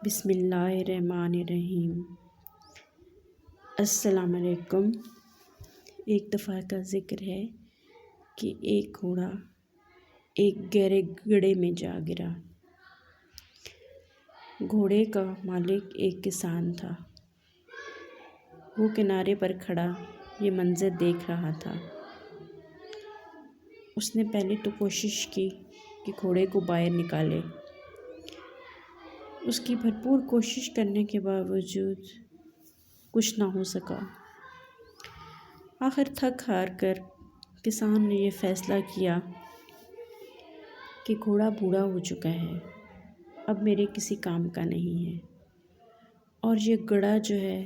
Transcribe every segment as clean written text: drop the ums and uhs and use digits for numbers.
بسم اللہ الرحمن الرحیم۔ السلام علیکم۔ ایک دفعہ کا ذکر ہے کہ ایک گھوڑا ایک گہرے گڑھے میں جا گرا۔ گھوڑے کا مالک ایک کسان تھا۔ وہ کنارے پر کھڑا یہ منظر دیکھ رہا تھا۔ اس نے پہلے تو کوشش کی کہ گھوڑے کو باہر نکالے۔ اس کی بھرپور کوشش کرنے کے باوجود کچھ نہ ہو سکا۔ آخر تھک ہار کر کسان نے یہ فیصلہ کیا کہ گھوڑا بوڑھا ہو چکا ہے، اب میرے کسی کام کا نہیں ہے، اور یہ گڑھا جو ہے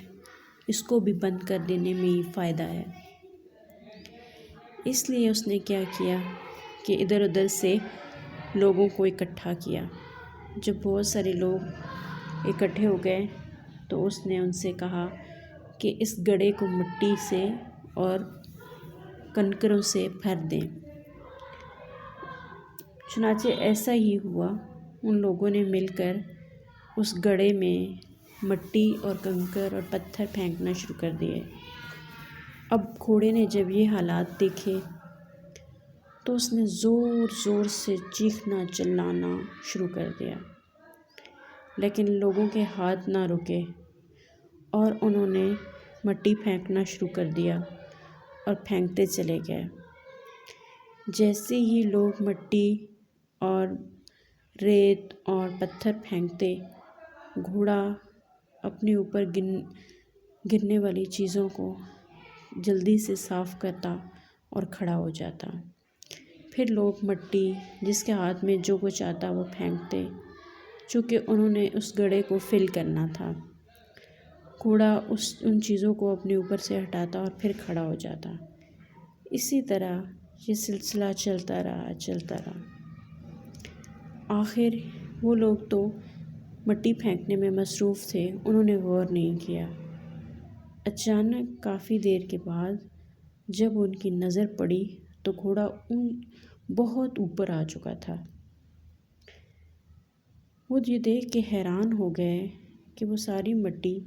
اس کو بھی بند کر دینے میں ہی فائدہ ہے۔ اس لیے اس نے کیا کیا کہ ادھر ادھر سے لوگوں کو اکٹھا کیا۔ جب بہت سارے لوگ اکٹھے ہو گئے تو اس نے ان سے کہا کہ اس گڑھے کو مٹی سے اور کنکروں سے بھر دیں۔ چنانچہ ایسا ہی ہوا۔ ان لوگوں نے مل کر اس گڑھے میں مٹی اور کنکر اور پتھر پھینکنا شروع کر دیے۔ اب گھوڑے نے جب یہ حالات دیکھے تو اس نے زور زور سے چیخنا چلانا شروع کر دیا، لیکن لوگوں کے ہاتھ نہ رکے اور انہوں نے مٹی پھینکنا شروع کر دیا اور پھینکتے چلے گئے۔ جیسے ہی لوگ مٹی اور ریت اور پتھر پھینکتے، گھوڑا اپنے اوپر گرنے والی چیزوں کو جلدی سے صاف کرتا اور کھڑا ہو جاتا۔ پھر لوگ مٹی جس کے ہاتھ میں جو کچھ آتا وہ پھینکتے، چونکہ انہوں نے اس گڑھے کو فل کرنا تھا۔ گھوڑا ان چیزوں کو اپنے اوپر سے ہٹاتا اور پھر کھڑا ہو جاتا۔ اسی طرح یہ سلسلہ چلتا رہا۔ آخر وہ لوگ تو مٹی پھینکنے میں مصروف تھے، انہوں نے غور نہیں کیا۔ اچانک کافی دیر کے بعد جب ان کی نظر پڑی تو گھوڑا بہت اوپر آ چکا تھا۔ وہ یہ دیکھ کے حیران ہو گئے کہ وہ ساری مٹی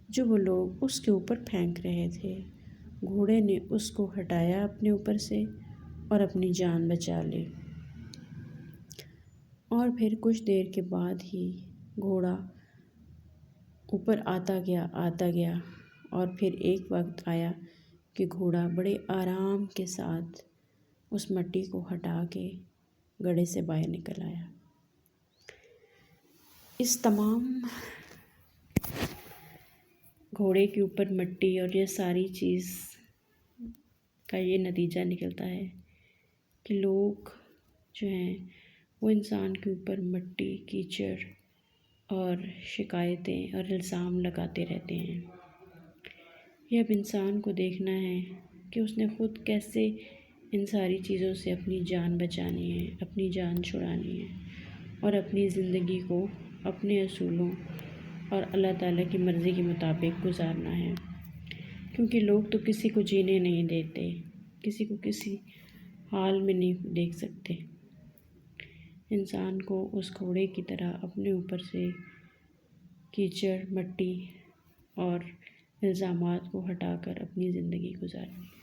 جو وہ لوگ اس کے اوپر پھینک رہے تھے، گھوڑے نے اس کو ہٹایا اپنے اوپر سے اور اپنی جان بچا لی۔ اور پھر کچھ دیر کے بعد ہی گھوڑا اوپر آتا گیا اور پھر ایک وقت آیا کہ گھوڑا بڑے آرام کے ساتھ اس مٹی کو ہٹا کے گڑھے سے باہر نکل آیا۔ اس تمام گھوڑے کے اوپر مٹی اور یہ ساری چیز کا یہ نتیجہ نکلتا ہے کہ لوگ جو ہیں وہ انسان کے اوپر مٹی، کیچڑ اور شکایتیں اور الزام لگاتے رہتے ہیں۔ یہ اب انسان کو دیکھنا ہے کہ اس نے خود کیسے ان ساری چیزوں سے اپنی جان بچانی ہے، اپنی جان چھڑانی ہے اور اپنی زندگی کو اپنے اصولوں اور اللہ تعالیٰ کی مرضی کے مطابق گزارنا ہے، کیونکہ لوگ تو کسی کو جینے نہیں دیتے، کسی کو کسی حال میں نہیں دیکھ سکتے۔ انسان کو اس گھوڑے کی طرح اپنے اوپر سے کیچڑ، مٹی اور الزامات کو ہٹا کر اپنی زندگی گزارنی ہے۔